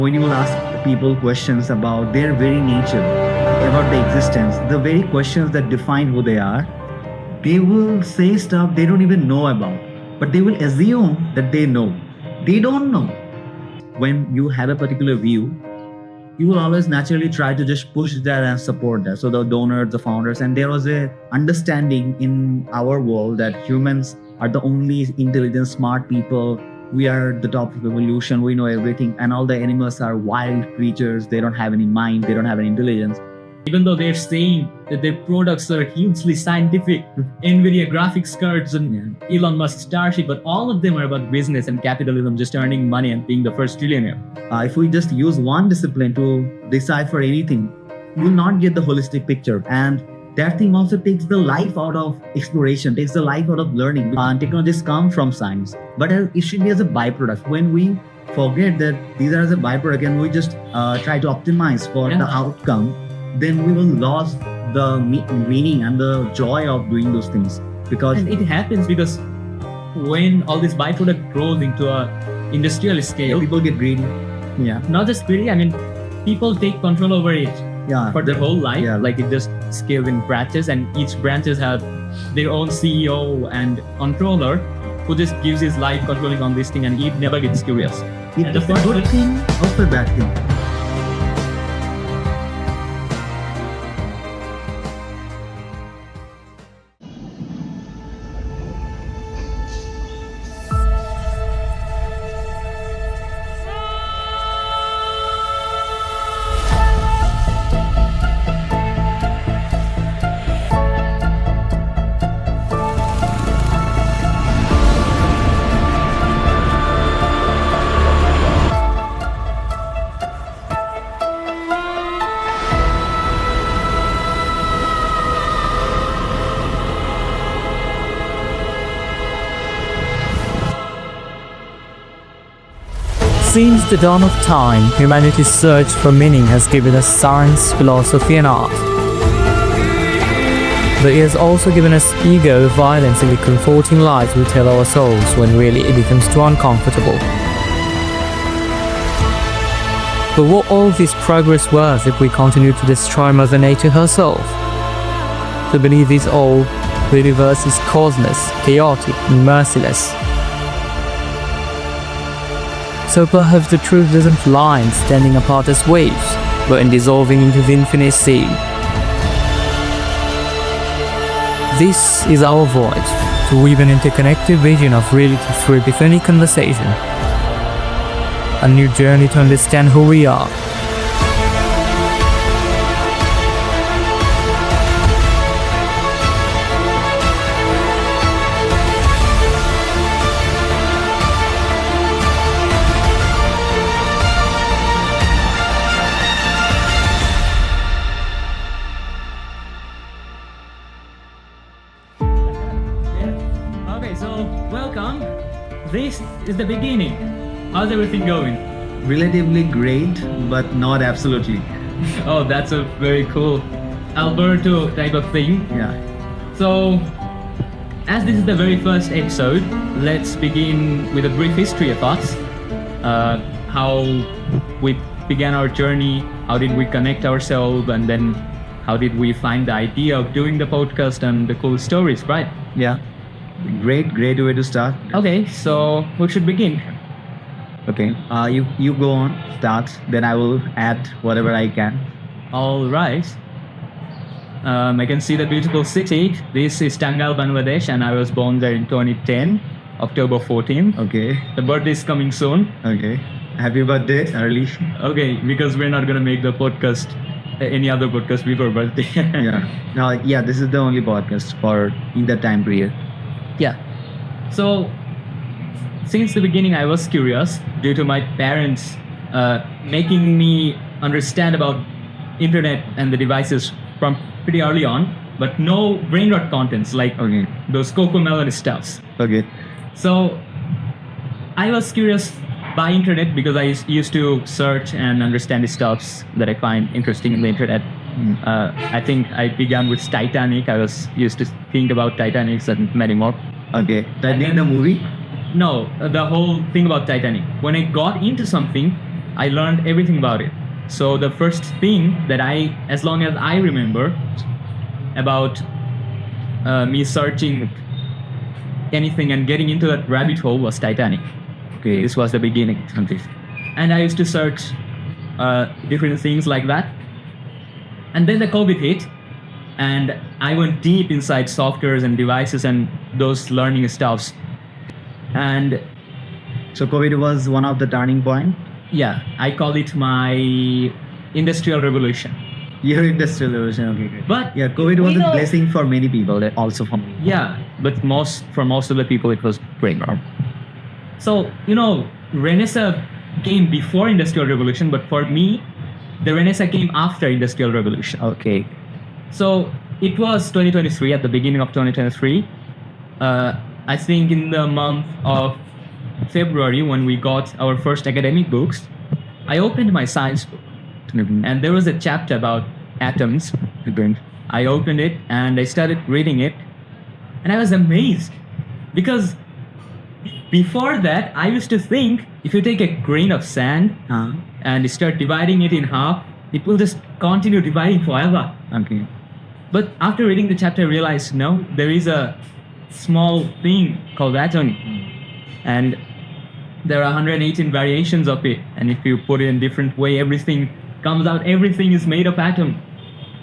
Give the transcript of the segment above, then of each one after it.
When you will ask people questions about their very nature, about the existence, the very questions that define who they will say stuff they don't even know about, but they will assume that they know. They don't know. When you have a particular view, you will always naturally try to just push that and support that. So the donors, the founders, and there was a understanding in our world that humans are the only intelligent, smart people. We are the top of evolution. We know everything, and all the animals are wild creatures. They don't have any mind. They don't have any intelligence. Even though they're saying that their products are hugely scientific, NVIDIA graphics cards and Elon Musk Starship, but all of them are about business and capitalism, just earning money and being the first trillionaire. If we just use one discipline to decipher anything, we will not get the holistic picture. And that thing also takes the life out of exploration, takes the life out of learning. Technologies come from science, but it should be as a byproduct. When we forget that these are as a byproduct and we just try to optimize for the outcome, then we will lose the meaning and the joy of doing those things. And it happens because when all this byproduct grows into a industrial scale, people get greedy. Yeah. Not just greedy, I mean, people take control over it for their whole life. Yeah. Like it just scales in branches, and each branches have their own CEO and controller who just gives his life controlling on this thing, and it never gets curious. It's a good thing, also a bad thing. Since the dawn of time, humanity's search for meaning has given us science, philosophy, and art. But it has also given us ego, violence, and the comforting lies we tell ourselves when really it becomes too uncomfortable. But what all this progress worth if we continue to destroy Mother Nature herself? To believe is all, the universe is causeless, chaotic, and merciless. So perhaps the truth doesn't lie in standing apart as waves, but in dissolving into the infinite sea. This is our voyage to weave an interconnected vision of reality through epiphanic conversation. A new journey to understand who we are. Okay, so welcome. This is the beginning. How's everything going? Relatively great, but not absolutely. Oh, that's a very cool Alberto type of thing. Yeah. So, as this is the very first episode, let's begin with a brief history of us. How we began our journey, how did we connect ourselves, and then how did we find the idea of doing the podcast and the cool stories, right? Yeah. Great way to start. Okay, so we should begin. Okay. You go on, start, then I will add whatever I can. All right. I can see the beautiful city. This is Tangal, Bangladesh, and I was born there in 2010, October 14th. Okay. The birthday is coming soon. Okay. Happy birthday, early. Okay, because we're not gonna make the podcast, any other podcast before birthday. Yeah, this is the only podcast for in that time period. Yeah. So, since the beginning, I was curious due to my parents making me understand about internet and the devices from pretty early on, but no brain rot contents like those CoComelon stuffs. Okay. So, I was curious by internet because I used to search and understand the stuffs that I find interesting in the internet. I think I began with Titanic. I was used to think about Titanic and many more. Okay. Titanic the movie? No, the whole thing about Titanic. When I got into something, I learned everything about it. So the first thing that as long as I remember about me searching anything and getting into that rabbit hole was Titanic. Okay, this was the beginning of this. And I used to search different things like that. And then the COVID hit, and I went deep inside softwares and devices and those learning stuffs. And So COVID was one of the turning point. yeah, I call it my industrial revolution. Your industrial revolution. Okay, great. But Yeah, COVID was we a know- blessing for many people, also for me. yeah, but for most of the people, it was great. So, Renaissance came before Industrial Revolution, but for me, the Renaissance came after Industrial Revolution. Okay. So it was 2023, at the beginning of 2023. I think in the month of February, when we got our first academic books, I opened my science book, and there was a chapter about atoms. I opened it and I started reading it, and I was amazed because before that, I used to think if you take a grain of sand and start dividing it in half, it will just continue dividing forever. Okay. But after reading the chapter, I realized no, there is a small thing called atom, and there are 118 variations of it. And if you put it in different way, everything comes out. Everything is made of atom.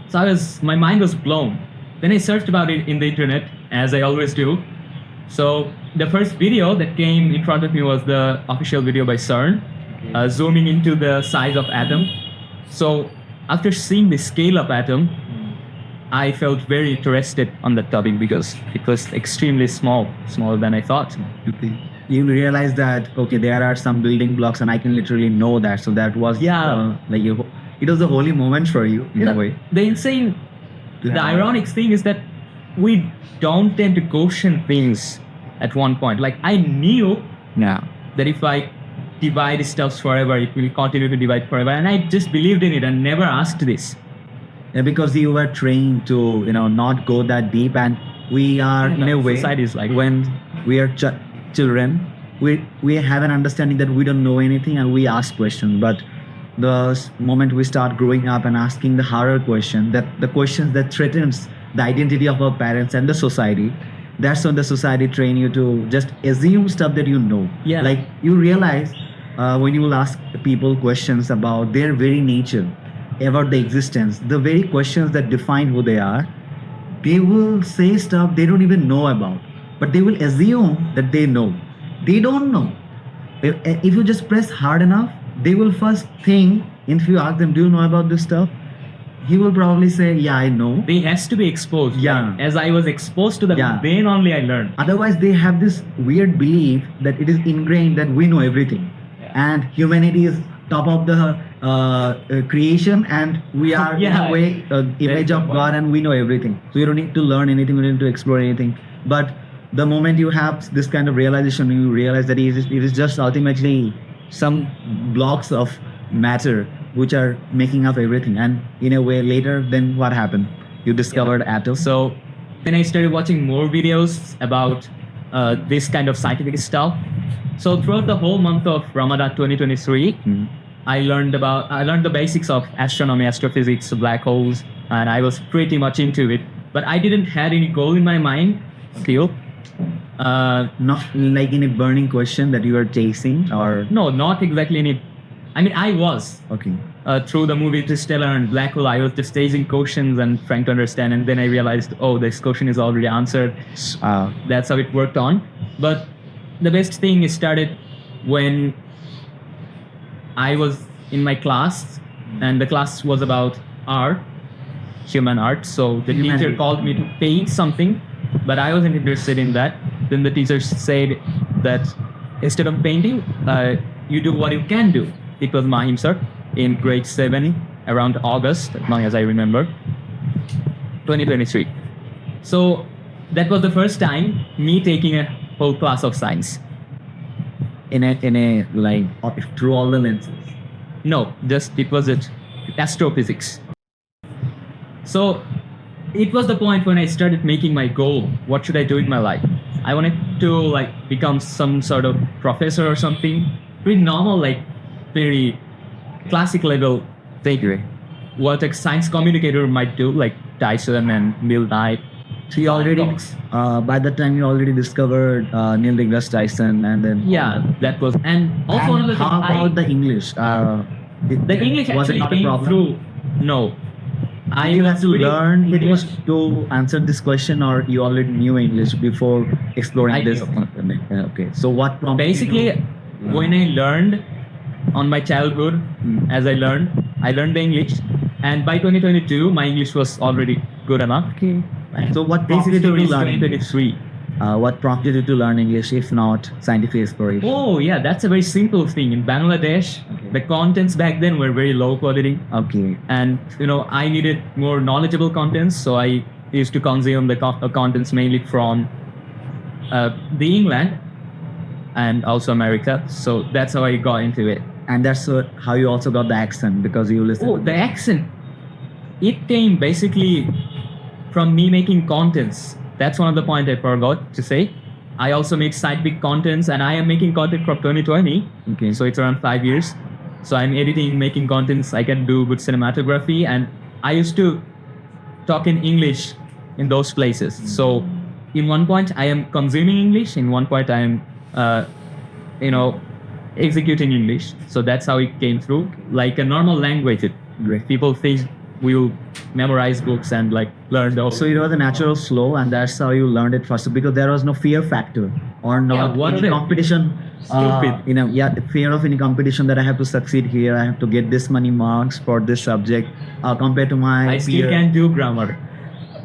So my mind was blown. Then I searched about it in the internet, as I always do. So the first video that came in front of me was the official video by CERN, zooming into the size of atom. So after seeing the scale of atom, I felt very interested on the topic because it was extremely small, smaller than I thought. Okay. You realize that okay, there are some building blocks, and I can literally know that. So that was it was a holy moment for you in a way. The Yeah. ironic thing is that we don't tend to question things at one point. Like I knew Yeah. that if I divide stuff forever, it will continue to divide forever, and I just believed in it and never asked this. Yeah, because you were trained to not go that deep, and we are in a way Society is like when we are children, we have an understanding that we don't know anything and we ask questions. But the moment we start growing up and asking the harder question, that the questions that threatens the identity of our parents and the society, that's when the society train you to just assume stuff that you know. Yeah. Like you realize when you will ask people questions about their very nature, about the existence, the very questions that define who they are, they will say stuff they don't even know about, but they will assume that they know. They don't know. If you just press hard enough, they will first think, if you ask them, do you know about this stuff? He will probably say, yeah, I know. they has to be exposed. Yeah. As I was exposed to them, Yeah. then only I learned. Otherwise, they have this weird belief that it is ingrained that we know everything. And humanity is top of the creation, and we are in Yeah. a way image of God, and we know everything. So you don't need to learn anything, you don't need to explore anything. But the moment you have this kind of realization, you realize that it is just ultimately some blocks of matter which are making up everything. And in a way, later, then what happened? You discovered atoms. So then I started watching more videos about this kind of scientific stuff. So throughout the whole month of Ramadan 2023, I learned the basics of astronomy, astrophysics, black holes, and I was pretty much into it. But I didn't have any goal in my mind still. Not like in a burning question that you are chasing, or No, not exactly any. I mean, I was. okay. Through the movie Interstellar and Black Hole, I was just chasing questions and trying to understand, and then I realized, oh, this question is already answered. That's how it worked on. But the best thing started when I was in my class, and the class was about art, human art. So the teacher Humanity. called me to paint something, but I wasn't interested in that. Then the teacher said that instead of painting, you do what you can do. It was Mahim sir in grade 7, around August, as long as I remember, 2023. So that was the first time me taking a whole class of science. In a like through all the lenses. No, just it was astrophysics. So it was the point when I started making my goal. What should I do in my life? I wanted to like become some sort of professor or something. Pretty normal, like very classic level thing. What a science communicator might do, like Dyson and Neil Knight. So you already, Talks. by that time, you already discovered Neil deGrasse Tyson, and then Yeah, that was, and also And another thing. how about the English? The English was it actually not a came problem? through. No, I You had to really- learn it was English to answer this question, or you already knew English before exploring I this? knew. Okay. So what prompted you basically to- when I learned on my childhood, Mm. as I learned the English, and by 2022 my English was already good enough. Okay. So what Basically, prompted you to reached learn English? 2023. What prompted you to learn English, if not scientific exploration? Oh yeah, that's a very simple thing. In Bangladesh, Okay. the contents back then were very low quality, Okay. and I needed more knowledgeable contents, so I used to consume the contents mainly from the England and also America. So that's how I got into it. And that's how you also got the accent, because you listen. Oh, the accent. It came basically from me making contents. That's one of the points I forgot to say. I also make scientific contents, and I am making content from 2020. Okay. So it's around 5 years. So I'm editing, making contents. I can do good cinematography, and I used to talk in English in those places. So in one point I am consuming English. In one point I am, executing English. So that's how it came through, like a normal language. Great. People think we'll memorize books and like learn those. So it was a natural flow, and that's how you learned it first, because there was no fear factor or not what any if- competition. Stupid. The fear of any competition that I have to succeed here, I have to get this many marks for this subject, compared to my I still peer. can do grammar.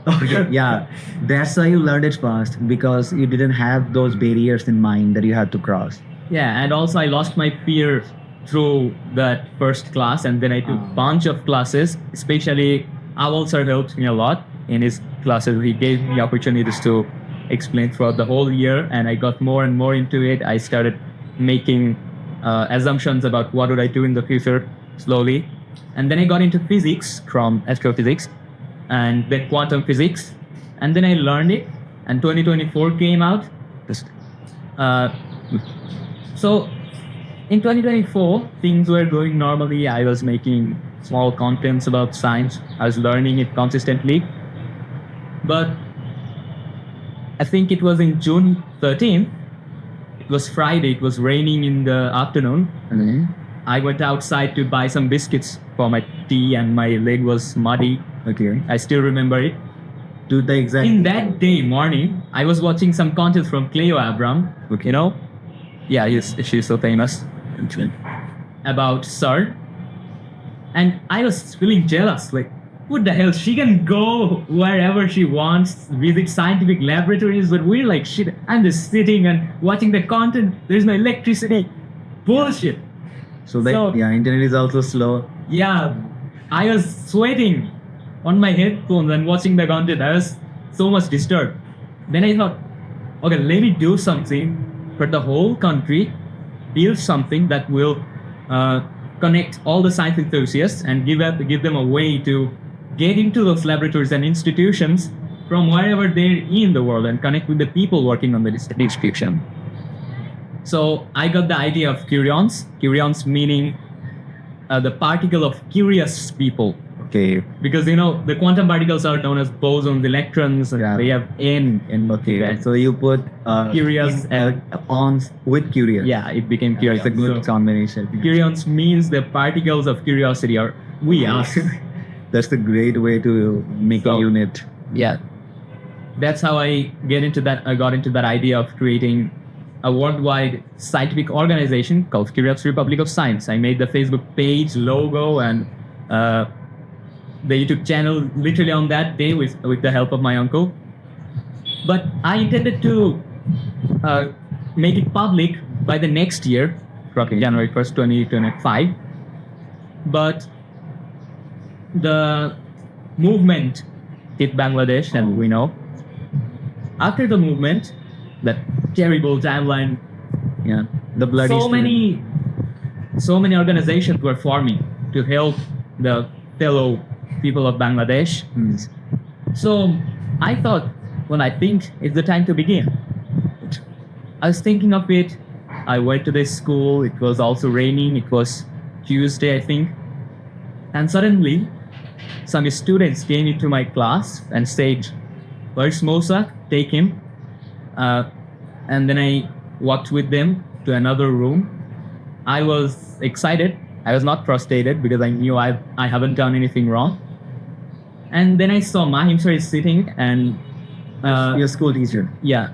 Okay, yeah, that's how you learned it first, because you didn't have those barriers in mind that you had to cross. Yeah, and also I lost my fear through that first class, and then I took bunch of classes. Especially Awal sir helped me a lot in his classes. He gave me opportunities to explain throughout the whole year, and I got more and more into it. I started making assumptions about what would I do in the future slowly, and then I got into physics from astrophysics, and then quantum physics, and then I learned it. And 2024 came out. So in 2024, things were going normally. I was making small contents about science. I was learning it consistently. But I think it was in June 13th. It was Friday. It was raining in the afternoon. Okay. I went outside to buy some biscuits for my tea, and my leg was muddy. Okay. I still remember it. To the exact. In that day morning, I was watching some content from Cleo Abram. Okay. Yeah, she's so famous. About CERN. And I was feeling jealous. Like, what the hell? She can go wherever she wants, visit scientific laboratories, but we're like, shit, I'm just sitting and watching the content. There's no electricity. Bullshit. So So- internet is also slow. Yeah, I was sweating on my headphones and watching the content. I was so much disturbed. Then I thought, okay, let me do something for the whole country, build something that will connect all the science enthusiasts and give them a way to get into those laboratories and institutions from wherever they're in the world and connect with the people working on the description. So I got the idea of Curions. Curions meaning the particle of curious people, Okay. because the quantum particles are known as bosons, electrons, and Yeah. they have n in Okay. that. So you put Curious ons with curious. Yeah, it became curious. It's a good So, combination. Curions means the particles of curiosity, or we us. That's a great way to make a So- unit. Yeah, that's how I got into that idea of creating a worldwide scientific organization called Curious Republic of Science. I made the Facebook page, logo, and the YouTube channel literally on that day with the help of my uncle. But I intended to make it public by the next year, Okay. January 1st, 2025. But the movement hit Bangladesh, and we know. After the movement, that terrible timeline, Yeah. The bloody. so student. many organizations were forming to help the fellow people of Bangladesh. Hmm. So I thought, well, I think it's the time to begin. I was thinking of it. I went to this school. It was also raining. It was Tuesday, I think. And suddenly, some students came into my class and said, "Where's Mosak? Take him." And then I walked with them to another room. I was excited. I was not frustrated because I knew I haven't done anything wrong. And then I saw Mahim sir is sitting, and Your school teacher. yeah,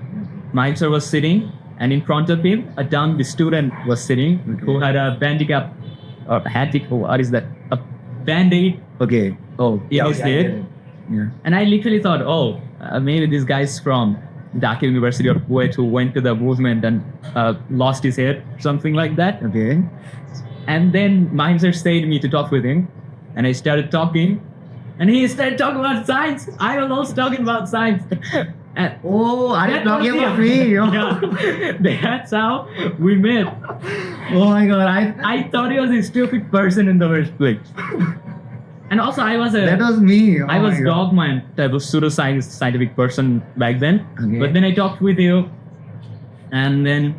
Mahim sir was sitting, and in front of him, a dumb student was sitting who had a bandicap or what is that? A band-aid Okay. Oh, in his I get head. it. Yeah. And I literally thought, oh, maybe this guy's from Dhaka University of Kuwait who went to the movement and lost his head, something like that. Okay. And then Mahim sir stayed me to talk with him, and I started talking, and he started talking about science. I was also talking about science. And Oh, are you that talking was about the- me? Oh. Yeah, that's how we met. Oh my god, I thought he was a stupid person in the first place. And also, I was that was me. Oh I was my God. dogma and type of pseudoscience scientific person back then. Okay. But then I talked with you, and then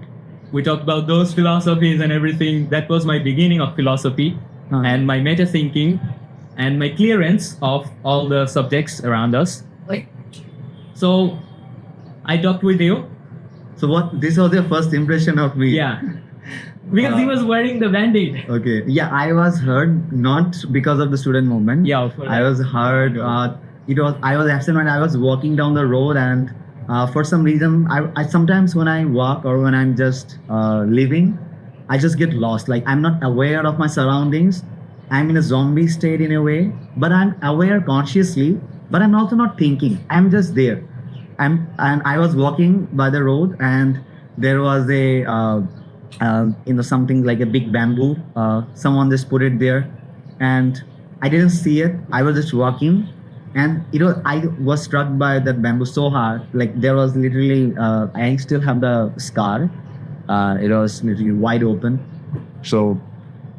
we talked about those philosophies and everything. That was my beginning of philosophy Huh. and my meta thinking and my clearance of all the subjects around us. So I talked with you. So what? This was your first impression of me. Yeah. Because he was wearing the band-aid. Okay. Yeah, I was hurt not because of the student movement. Yeah, of course. I was hurt. I was absent when I was walking down the road, and for some reason, I sometimes when I walk or when I'm just living, I just get lost. Like I'm not aware of my surroundings. I'm in a zombie state in a way, but I'm aware consciously. But I'm also not thinking. I'm just there. And I was walking by the road, and there was a something like a big bamboo. Someone just put it there, and I didn't see it. I was just walking, and I was struck by that bamboo so hard. Like there was literally, I still have the scar. It was literally wide open. So,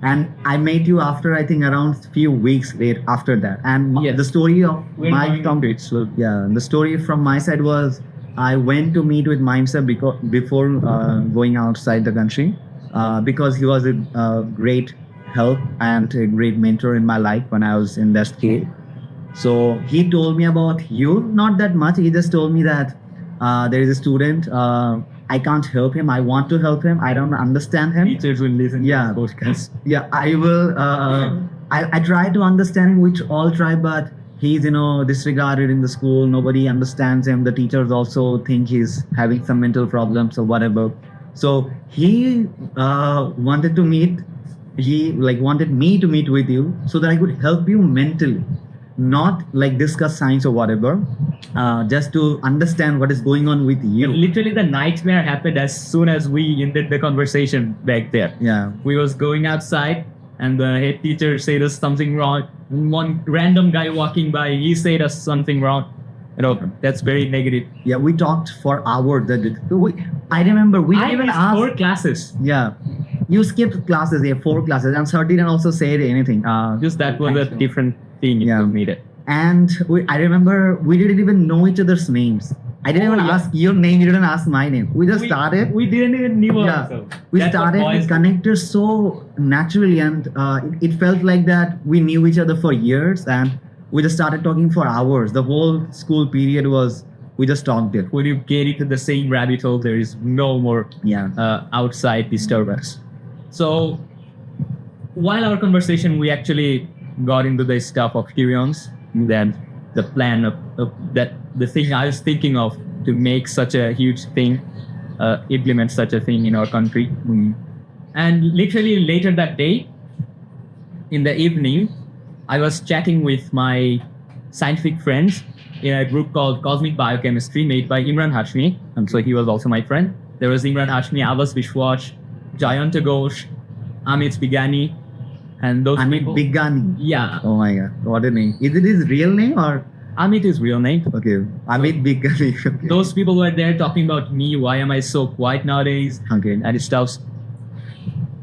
and I met you after I think around few weeks later after that. And Yes. the story of We're my going into it slowly. yeah, the story from my side was I went to meet with Mahim sir before going outside the country because he was a great help and a great mentor in my life when I was in that state. So he told me about you, not that much. He just told me that there is a student. I can't help him. I want to help him. I don't understand him. Teachers will listen Yeah. to this podcast. Yeah, I will. I try to understand him, which all try, but he's disregarded in the school. Nobody understands him. The teachers also think he's having some mental problems or whatever. So he wanted to meet. He wanted me to meet with you so that I could help you mentally, not like discuss science or whatever. Just to understand what is going on with you. Literally, the nightmare happened as soon as we ended the conversation back there. Yeah. We was going outside, and the head teacher said us something wrong. One random guy walking by, he said us something wrong. That's very negative. Yeah, we talked for hours. I remember we didn't I even missed ask. 4 classes. Yeah, you skipped classes. Yeah, 4 classes, and sir didn't also say anything. Just that was a different thing Yeah. you made it. And I remember we didn't even know each other's names. I didn't Oh, even yeah. ask your name. You didn't ask my name. We just started. We didn't even know Yeah. ourselves. We That's what started. We boys do. connected so naturally, and it felt like that we knew each other for years, and we just started talking for hours. The whole school period was we just talked it. When you get into the same rabbit hole, there is no more Yeah. outside disturbance. So while our conversation, we actually got into the stuff of Kyrions, then the plan of that the thing I was thinking of to make such a huge thing, implement such a thing in our country. And literally later that day, in the evening, I was chatting with my scientific friends in a group called Cosmic Biochemistry made by Imran Hashmi. And so he was also my friend. There was Imran Hashmi, Abbas Bishwash, Jayanta Ghosh, Amit Bigani, and those Amit people. Bigani. Yeah, Oh my god, what a name! Is it his real name or Amit is real name. okay? Amit Bigani. Okay. Those people were there talking about me. Why am I so quiet nowadays? Okay. And stuff.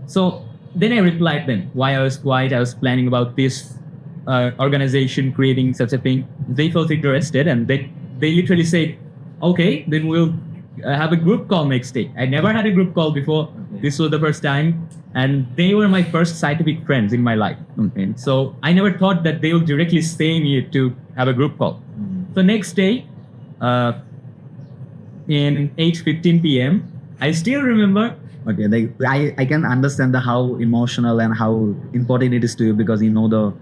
So then I replied them why I was quiet. I was planning about this organization creating such a thing. They felt interested, and they literally said, "Okay, then we'll have a group call next day." I never had a group call before. This was the first time. And they were my first scientific friends in my life. Okay. So I never thought that they would directly stay me to have a group call. So next day, in 8:15 p.m., I still remember. Okay. Like I can understand the how emotional and how important it is to you because you know the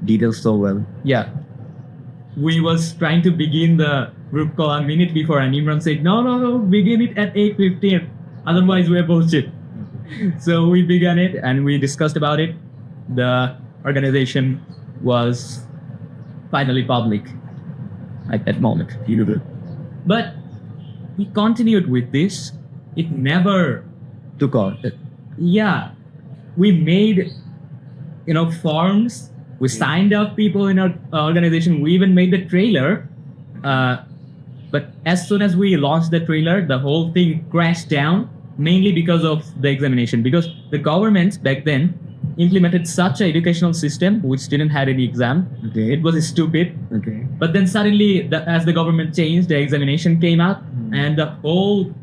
details so well. Yeah, we was trying to begin the group call a minute before, and Imran said, "No, begin it at 8:15. Otherwise, we're bullshit." So we began it and we discussed about it. The organization was finally public at that moment. But we continued with this. It never, Took off. yeah, we made, forms. We signed up people in our organization. We even made the trailer. But as soon as we launched the trailer, the whole thing crashed down, mainly because of the examination. Because the government back then implemented such an educational system which didn't have any exam. Okay. It was stupid. Okay. But then suddenly, as the government changed, the examination came out, and the whole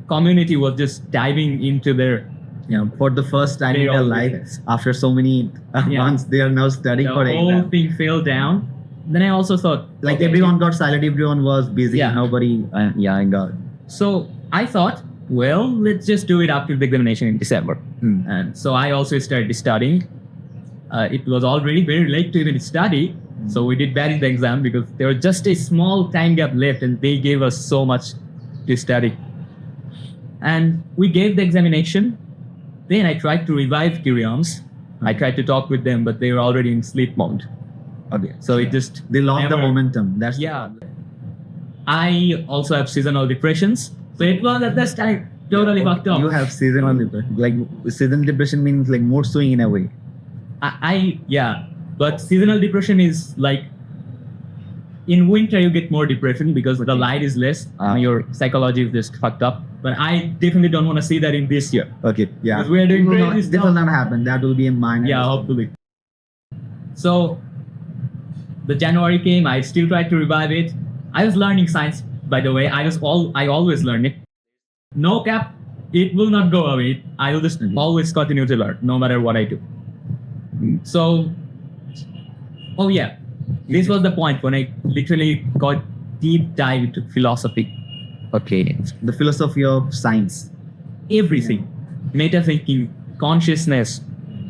community was just diving into their. Yeah. For the first time in They their all life, did it. after so many Yeah. months, they are now studying The for whole exam. thing fell down. Then I also thought, Like okay, everyone got silent. Everyone was busy. Yeah. Nobody. Yeah, I got. It. So I thought, well, let's just do it after the examination in December. And so I also started studying. It was already very late to even study. So we did bad in the exam because there was just a small time gap left and they gave us so much to study. And we gave the examination. Then I tried to revive Kyrions. I tried to talk with them, but they were already in sleep mode. Okay. So it just They lost the never- momentum. That's Yeah. I also have seasonal depressions. So it was at this time totally fucked up. You have seasonal depression. Like seasonal depression means like mood swing in a way. Yeah, but seasonal depression is like in winter you get more depression because the light is less. Your psychology is just fucked up. But I definitely don't want to see that in this year. Okay. Yeah. Because we are doing It will not- crazy This will stuff. not happen. That will be a minor. Yeah, hopefully. So the January came. I still tried to revive it. I was learning science, by the way. I always learn it. No cap, it will not go away. I will just always continue to learn, no matter what I do. So, oh yeah, this was the point when I literally got deep dive into philosophy. Okay. The philosophy of science. Everything, meta thinking, consciousness,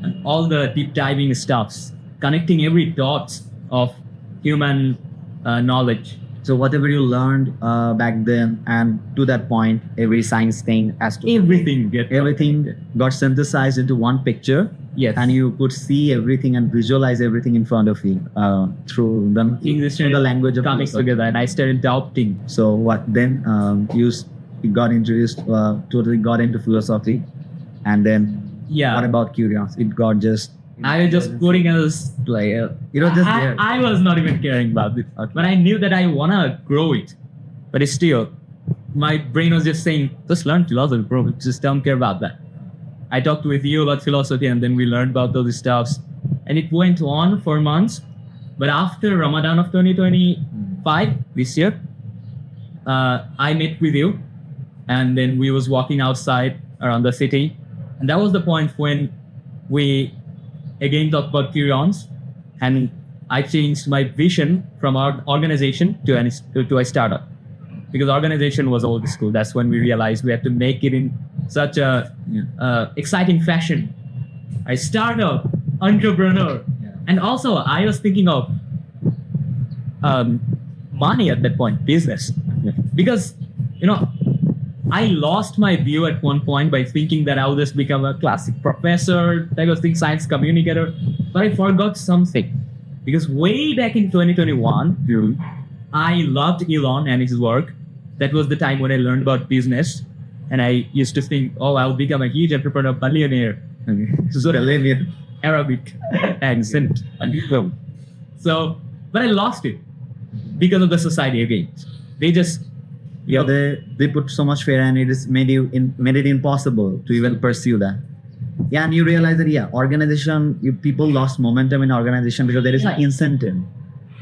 and all the deep diving stuffs, connecting every dots of human knowledge. So whatever you learned back then and to that point, every science thing has to everything got synthesized into one picture. Yes. And you could see everything and visualize everything in front of you through English the language of coming philosophy. together, and I started doubting. So what then? You got introduced, totally got into philosophy, and then Yeah. what about curiosity? It got just I was just putting as like it was just there. I was not even caring about it, Okay. but I knew that I wanna grow it. But it's still, my brain was just saying, just learn philosophy, bro. Just don't care about that. I talked with you about philosophy, and then we learned about those stuffs, and it went on for months. But after Ramadan of 2025 this year, I met with you, and then we was walking outside around the city, and that was the point when we again talked about Kyrions, and I changed my vision from our organization to a startup, because organization was old school. That's when we realized we had to make it in such a exciting fashion. A startup, entrepreneur, and also I was thinking of money at that point, business, because I lost my view at one point by thinking that I'll just become a classic professor, type of thing, science communicator. But I forgot something. Because way back in 2021, I loved Elon and his work. That was the time when I learned about business. And I used to think, oh, I'll become a huge entrepreneur, billionaire. So Arabic accent. So, but I lost it because of the society again. They just they put so much fear, and it is made it impossible to even pursue that. Yeah, and you realize that people lost momentum in organization because there is an incentive.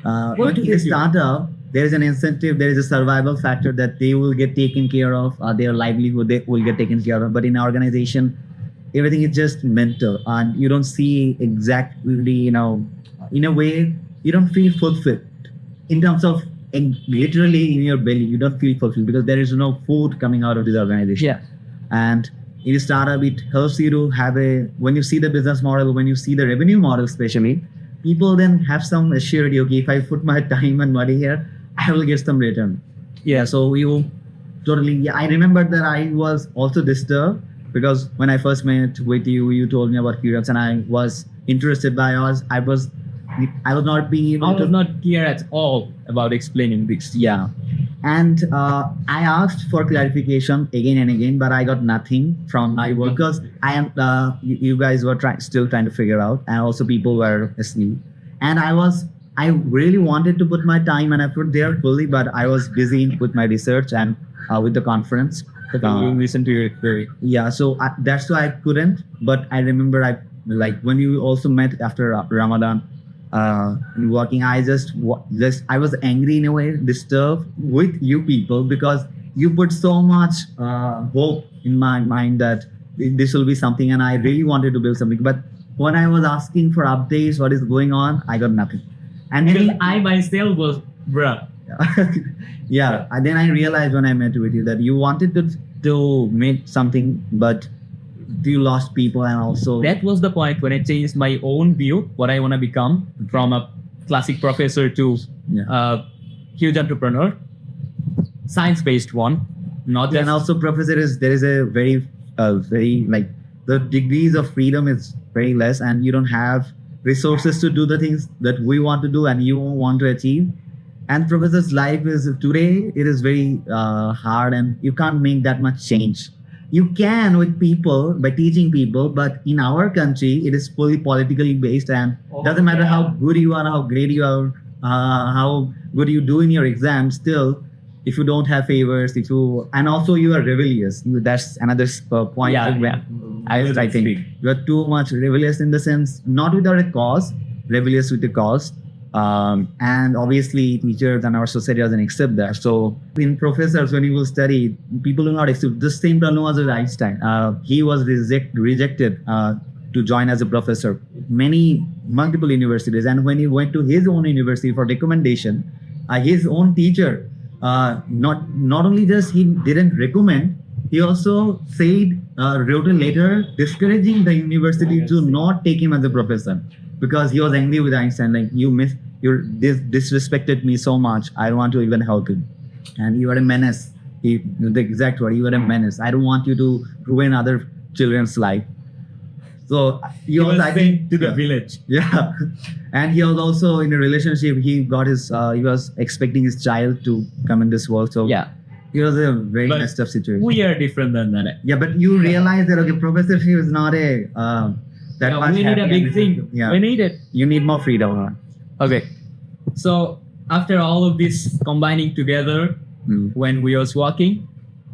But in a startup, there is an incentive, there is a survival factor that they will get taken care of, their livelihood they will get taken care of. But in an organization, everything is just mental, and you don't see exactly, in a way, you don't feel fulfilled in terms of literally in your belly. You don't feel fulfilled because there is no food coming out of this organization. Yeah. And in a startup, it helps you to have when you see the business model, when you see the revenue model, especially, people then have some assurity. Okay, if I put my time and money here, I will get some return. Yeah. So you totally. Yeah, I remember that I was also disturbed because when I first met with you, you told me about Curiums, and I was interested by us. I was not being able I to. was not clear at all about explaining this. Yeah. And I asked for clarification again and again, but I got nothing from you because I am. You guys were still trying to figure out, and also people were asleep. And I really wanted to put my time and effort there fully, but I was busy with my research and with the conference. You listen to your query. Yeah, so that's why I couldn't. But I remember when you also met after Ramadan. Working, I I was angry in a way, disturbed with you people because you put so much hope in my mind that this will be something, and I really wanted to build something. But when I was asking for updates, what is going on, I got nothing. And Because then I myself was, bruh. yeah, and then I realized when I met with you that you wanted to make something, but you lost people, and also That was the point when I changed my own view, what I want to become, from a classic professor to Yeah. a huge entrepreneur, science-based one, not and just also professor there is a very the degrees of freedom is very less, and you don't have resources to do the things that we want to do and you want to achieve. And professor's life is today, it is very hard, and you can't make that much change. You can with people by teaching people, but in our country it is fully politically based, and doesn't matter how good you are, how great you are, how good you do in your exams, still if you don't have favors, and also you are rebellious. That's another point. I think you are too much rebellious in the sense, not without a cause, rebellious with a cause. And obviously teachers and our society doesn't accept that. So in professors, when you will study, people do not accept. The same problem was with Einstein. He was rejected to join as a professor, multiple universities. And when he went to his own university for recommendation, his own teacher, not only just he didn't recommend, he also wrote a letter discouraging the university to not take him as a professor, because he was angry with Einstein. Like, you disrespected me so much. I don't want to even help you, and you are a menace. The exact word, you are a menace. I don't want you to ruin other children's life. So he was, I think, to the village. yeah, and he was also in a relationship. He was expecting his child to come in this world. So Yeah, it was a very But messed up situation. we are different than that. Yeah, but you realize that professorship is not a that much. We need a happy big thing. Yeah, We need it. you need more freedom. Okay. So after all of this combining together, when we was walking,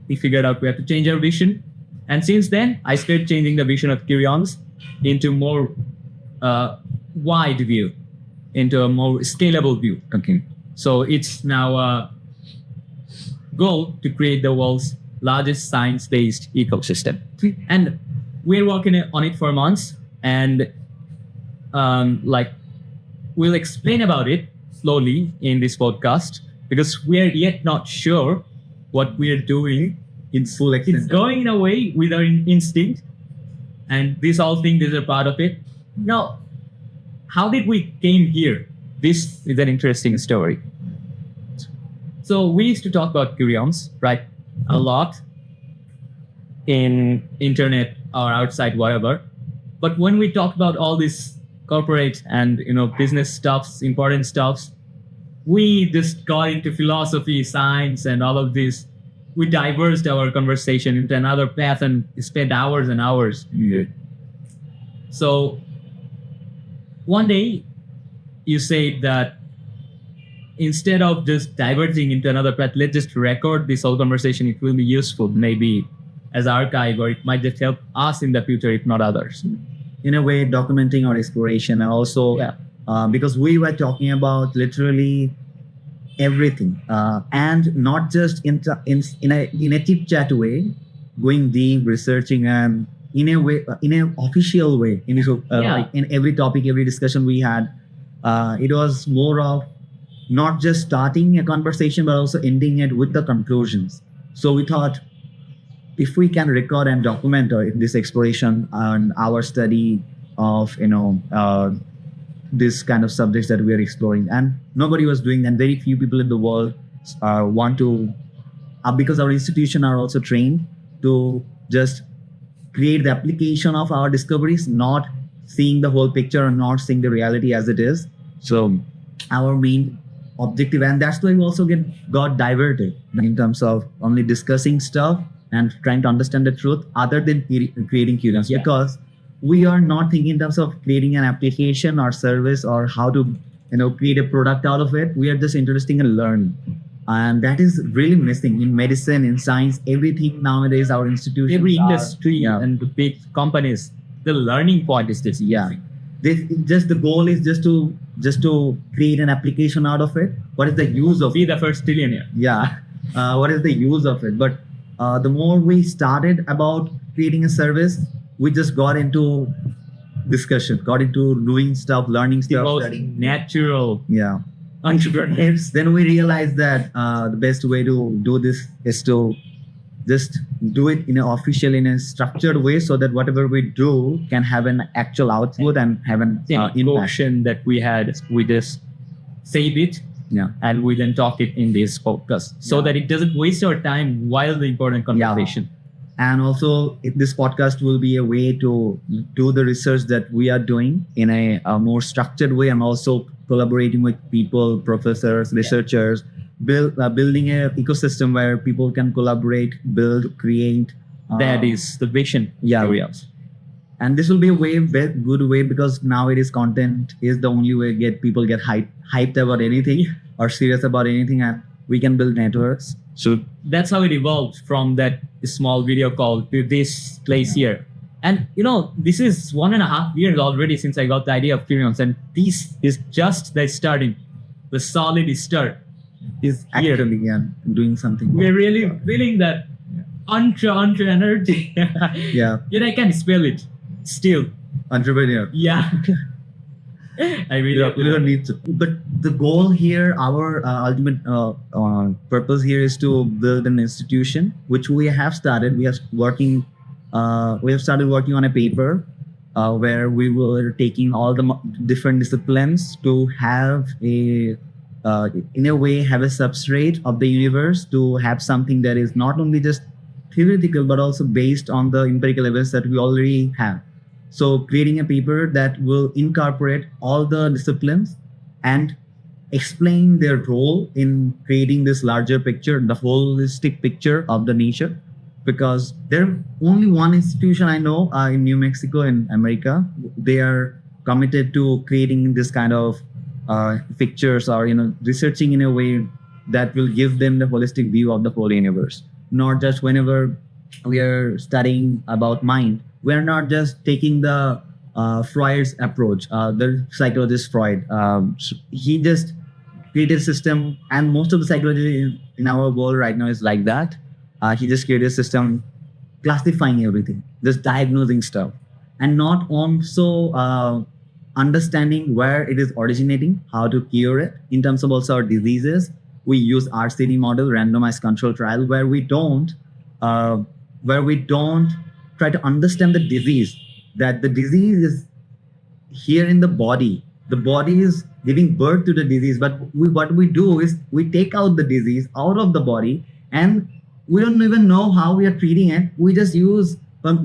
we figured out we have to change our vision. And since then, I started changing the vision of Curions into more wide view, into a more scalable view. Okay. So it's now a goal to create the world's largest science-based ecosystem. And we're working on it for months, and we'll explain about it slowly in this podcast, because we're yet not sure what we're doing in Full extent. It's going in a way with our instinct, and these all things are part of it. Now, how did we came here? This is an interesting story. So we used to talk about Curions, right? A lot in internet or outside, whatever. But when we talk about all this corporate and business stuffs, important stuffs, we just got into philosophy, science, and all of this. We diverged our conversation into another path and spent hours and hours. Yeah. So one day you said that instead of just diverging into another path, let's just record this whole conversation. It will be useful, maybe as archive, or it might just help us in the future, if not others. In a way, documenting our exploration, and also because we were talking about literally everything, and not just in a chit chat way, going deep, researching, and in a way, in an official way, Yeah. like in every topic, every discussion we had, it was more of not just starting a conversation, but also ending it with the conclusions. So we thought, if we can record and document this exploration and our study of this kind of subjects that we are exploring, and nobody was doing that. Very few people in the world want to, because our institution are also trained to just create the application of our discoveries, not seeing the whole picture and not seeing the reality as it is. So our main objective, and that's why we also got diverted in terms of only discussing stuff and trying to understand the truth other than creating curiosity. Yeah. Because we are not thinking in terms of creating an application or service or how to create a product out of it. We are just interested in learning. And that is really missing in medicine, in science, everything nowadays. Our institutions, Every are- industry yeah, and the big companies, the learning point is this. yeah. The goal is just to create an application out of it. What is the use of Be the first trillionaire. yeah what is the use of it? But the more we started about creating a service, we just got into discussion, got into doing stuff, learning The stuff, most studying. natural Yeah. entrepreneurs. Then we realized that the best way to do this is to just do it in an official, in a structured way, so that whatever we do can have an actual output and have an impact. Emotion that we had, we just save it Yeah. and we then talk it in this podcast so Yeah. that it doesn't waste our time while the important conversation. And also, this podcast will be a way to do the research that we are doing in a more structured way, and also collaborating with people, professors, researchers, building an ecosystem where people can collaborate, build, create. That is the vision. Yeah. Areas. And this will be a good way, because nowadays content is the only way people get hyped about anything or serious about anything, and we can build networks. So that's how it evolved from that small video call to this place here. And this is 1.5 years already since I got the idea of Curions, and this is just the starting, the solid start. Is Here. actually doing something. We're really feeling that entre energy. Yeah, Yet I can't spell it still. entrepreneur. Yeah. I really You don't need to. But the goal here, our ultimate purpose here, is to build an institution, which we have started. We have started working on a paper where we were taking all the different disciplines to have in a way, have a substrate of the universe, to have something that is not only just theoretical, but also based on the empirical evidence that we already have. So creating a paper that will incorporate all the disciplines and explain their role in creating this larger picture, the holistic picture of the nature. Because there's only one institution I know in New Mexico, in America. They are committed to creating this kind of pictures, or researching in a way that will give them the holistic view of the whole universe. Not just whenever we are studying about mind, we're not just taking the Freud's approach, the psychologist Freud. He just created a system, and most of the psychology in our world right now is like that. He just created a system classifying everything, just diagnosing stuff, and not also understanding where it is originating, how to cure it. In terms of also our diseases, we use RCT model, randomized control trial, where we don't try to understand the disease. That the disease is here in the body. The body is giving birth to the disease, but what we do is we take out the disease out of the body, and we don't even know how we are treating it. We just use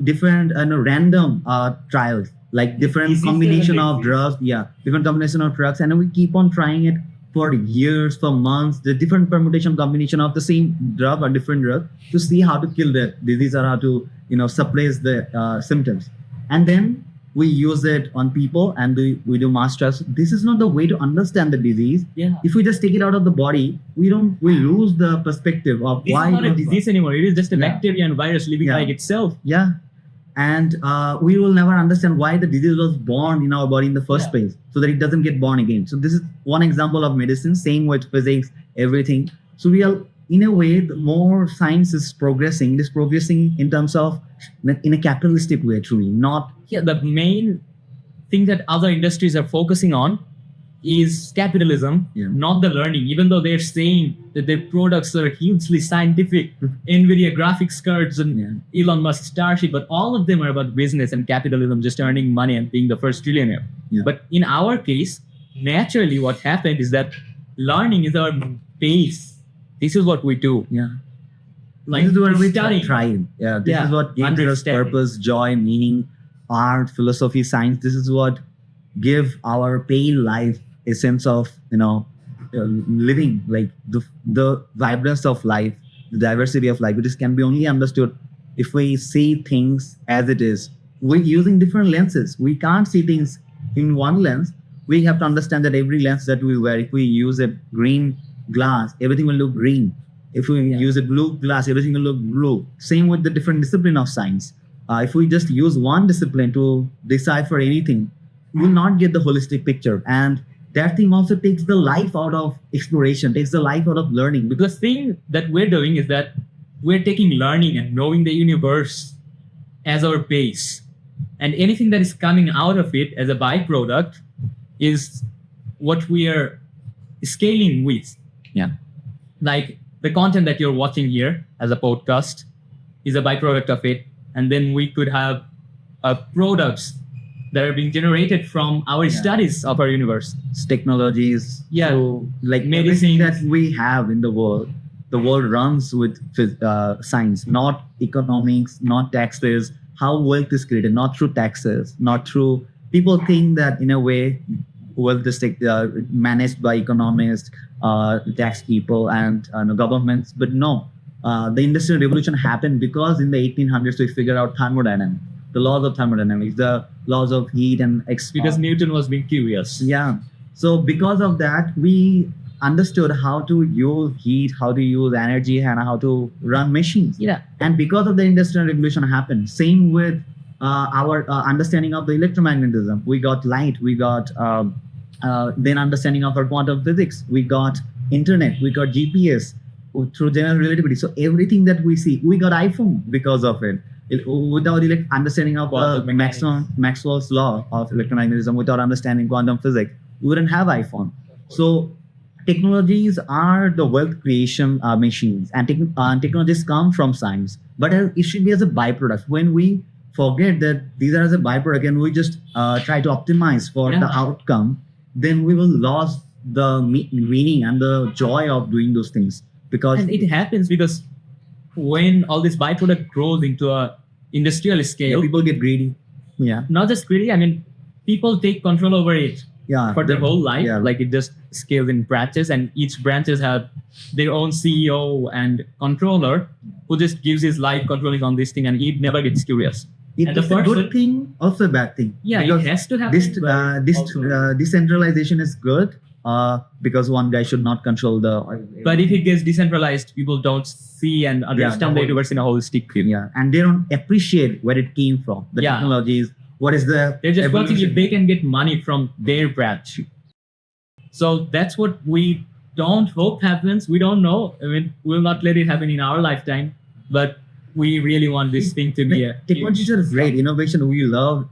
different random trials, like different Disease combination level of drugs. Yeah, different combination of drugs, and then we keep on trying it for years, for months, the different permutation combination of the same drug or different drug, to see how to kill the disease or how to suppress the symptoms. And then we use it on people, and we do mass trials. This is not the way to understand the disease. Yeah. If we just take it out of the body, we lose the perspective of This why is not a it was- disease anymore. It is just a Yeah. bacteria and virus living Yeah. like itself. Yeah. And we will never understand why the disease was born in our body in the first Yeah. place, so that it doesn't get born again. So this is one example of medicine, same with physics, everything. So we are in a way, the more science is progressing, it is progressing in terms of in a capitalistic way, truly, not. Yeah, the main thing that other industries are focusing on is capitalism, Yeah. not the learning. Even though they're saying that their products are hugely scientific, NVIDIA graphics cards and Elon Musk Starship, but all of them are about business and capitalism, just earning money and being the first trillionaire. Yeah. But in our case, naturally, what happened is that learning is our base. This is what we do. Yeah. Like This is what we studying. thrive. Yeah, this Yeah, is what gives us understanding. purpose, joy, meaning, art, philosophy, science. This is what give our pale life a sense of living, like the vibrance of life, the diversity of life. This can be only understood if we see things as it is. We're using different lenses. We can't see things in one lens. We have to understand that every lens that we wear, if we use a green glass, everything will look green. If we use a blue glass, everything will look blue. Same with the different discipline of science. If we just use one discipline to decipher anything, we will not get the holistic picture. And that thing also takes the life out of exploration, takes the life out of learning. Because the thing that we're doing is that we're taking learning and knowing the universe as our base. And anything that is coming out of it as a byproduct is what we are scaling with. Yeah. Like the content that you're watching here as a podcast is a byproduct of it. And then we could have products that are being generated from our studies of our universe. Technologies. Yeah. So, like Medicine. everything that we have in the world runs with science, not economics, not taxes. How wealth is created, not through taxes, not through. People think that in a way, wealth is managed by economists, tax people, and governments. But no, the Industrial Revolution happened because in the 1800s we figured out thermodynamics, the laws of thermodynamics, the laws of heat and Because Newton was being curious. yeah. So because of that, we understood how to use heat, how to use energy, and how to run machines. Yeah. And because of the Industrial Revolution happened, same with our understanding of the electromagnetism. We got light, we got then understanding of our quantum physics, we got internet, we got GPS through general relativity. So everything that we see, we got iPhone because of it. Without understanding of Quantum mechanics. Maxwell's law of electromagnetism, without understanding quantum physics, we wouldn't have iPhone. So technologies are the wealth creation machines, and technologies come from science, but it should be as a byproduct. When we forget that these are as a byproduct and we just try to optimize for the outcome, then we will lose the meaning and the joy of doing those things. Because And it happens because when all this byproduct grows into a industrial scale, people get greedy. Yeah, not just greedy, I mean, people take control over it yeah. for their whole life. Yeah. Like it just scales in branches, and each branches have their own CEO and controller who just gives his life controlling on this thing, and he never gets curious. And It's a good thing, also a bad thing. Yeah, Because it has to happen. this but also- decentralization is good because one guy should not control the. But if it gets decentralized, people don't see and understand the the whole- universe in a holistic view. yeah, and they don't appreciate where it came from. The Yeah. technologies. What is the? They're just working evolution. if they can get money from their branch. So that's what we don't hope happens. We don't know. I mean, we'll not let it happen in our lifetime, but we really want this thing to be a Technologies are great. Innovation, we love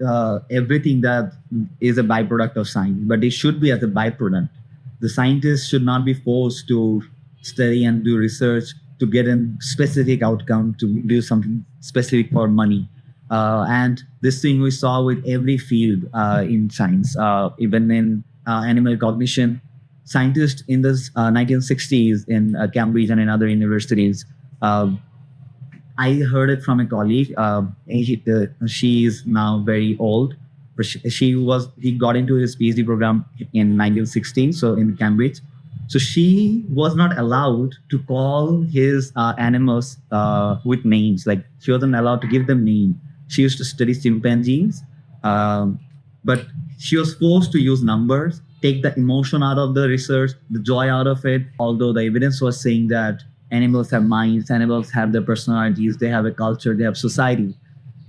everything that is a byproduct of science, but it should be as a byproduct. The scientists should not be forced to study and do research to get a specific outcome, to do something specific for money. And this thing we saw with every field in science, even in animal cognition. Scientists in the 1960s in Cambridge and in other universities, I heard it from a colleague. She is now very old. But he got into his PhD program in 1916, so in Cambridge. So she was not allowed to call his animals with names. Like she wasn't allowed to give them name. She used to study chimpanzees, but she was forced to use numbers, take the emotion out of the research, the joy out of it. Although the evidence was saying that animals have minds, animals have their personalities, they have a culture, they have society.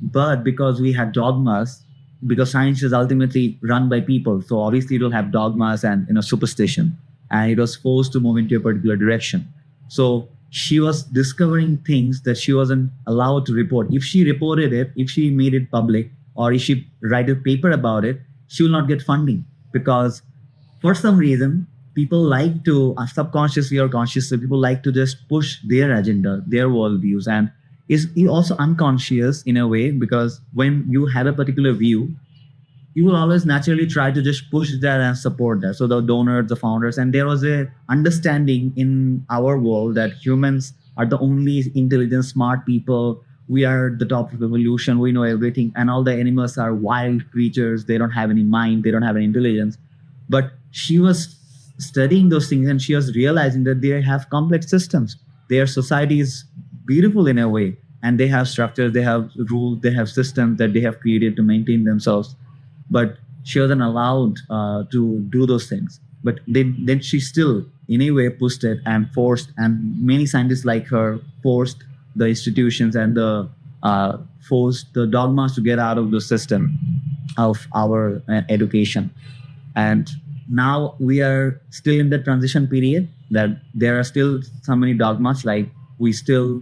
But because we had dogmas, because science is ultimately run by people, so obviously it will have dogmas and superstition, and it was forced to move into a particular direction. So she was discovering things that she wasn't allowed to report. If she reported it, if she made it public, or if she write a paper about it, she will not get funding, because for some reason people like to subconsciously or consciously, people like to just push their agenda, their worldviews, and is also unconscious in a way, because when you have a particular view, you will always naturally try to just push that and support that. So the donors, the founders, and there was a understanding in our world that humans are the only intelligent, smart people. We are the top of evolution. We know everything, and all the animals are wild creatures. They don't have any mind. They don't have any intelligence. But she was studying those things, and she was realizing that they have complex systems. Their society is beautiful in a way, and they have structures, they have rules, they have systems that they have created to maintain themselves. But she wasn't allowed to do those things. But then she still, in a way, pushed it and forced, and many scientists like her forced the institutions and forced the dogmas to get out of the system of our education. And now we are still in the transition period, that there are still so many dogmas, like we still,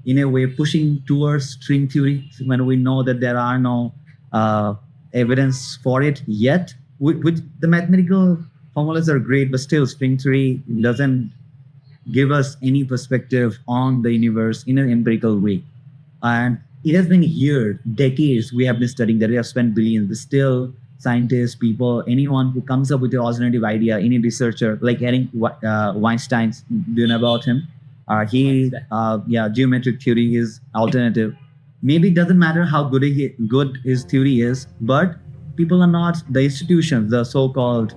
in a way, pushing towards string theory when we know that there are no evidence for it yet. With the mathematical formulas are great, but still string theory doesn't give us any perspective on the universe in an empirical way. And it has been years, decades, we have been studying that. We have spent billions, but still scientists, people, anyone who comes up with an alternative idea, any researcher, like Eric Weinstein, do you know about him? Geometric theory is alternative. Maybe it doesn't matter how good his theory is, but people are not, the institutions, the so-called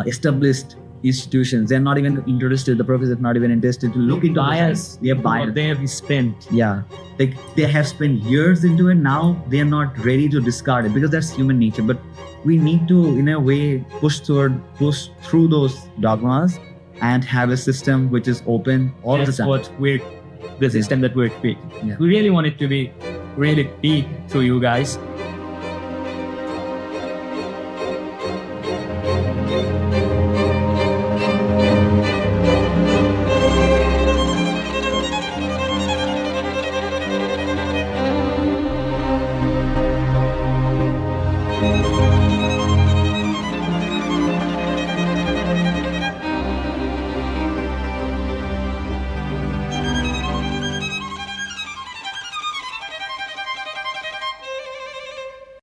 established institutions, they're not even interested, the professor is not even interested to look into bias. They have bias. They have spent. Yeah, they have spent years into it. Now they are not ready to discard it, because that's human nature. But we need to, in a way, push through those dogmas and have a system which is open all the time. What the system that we're creating. Yeah. We really want it to be really big to you guys.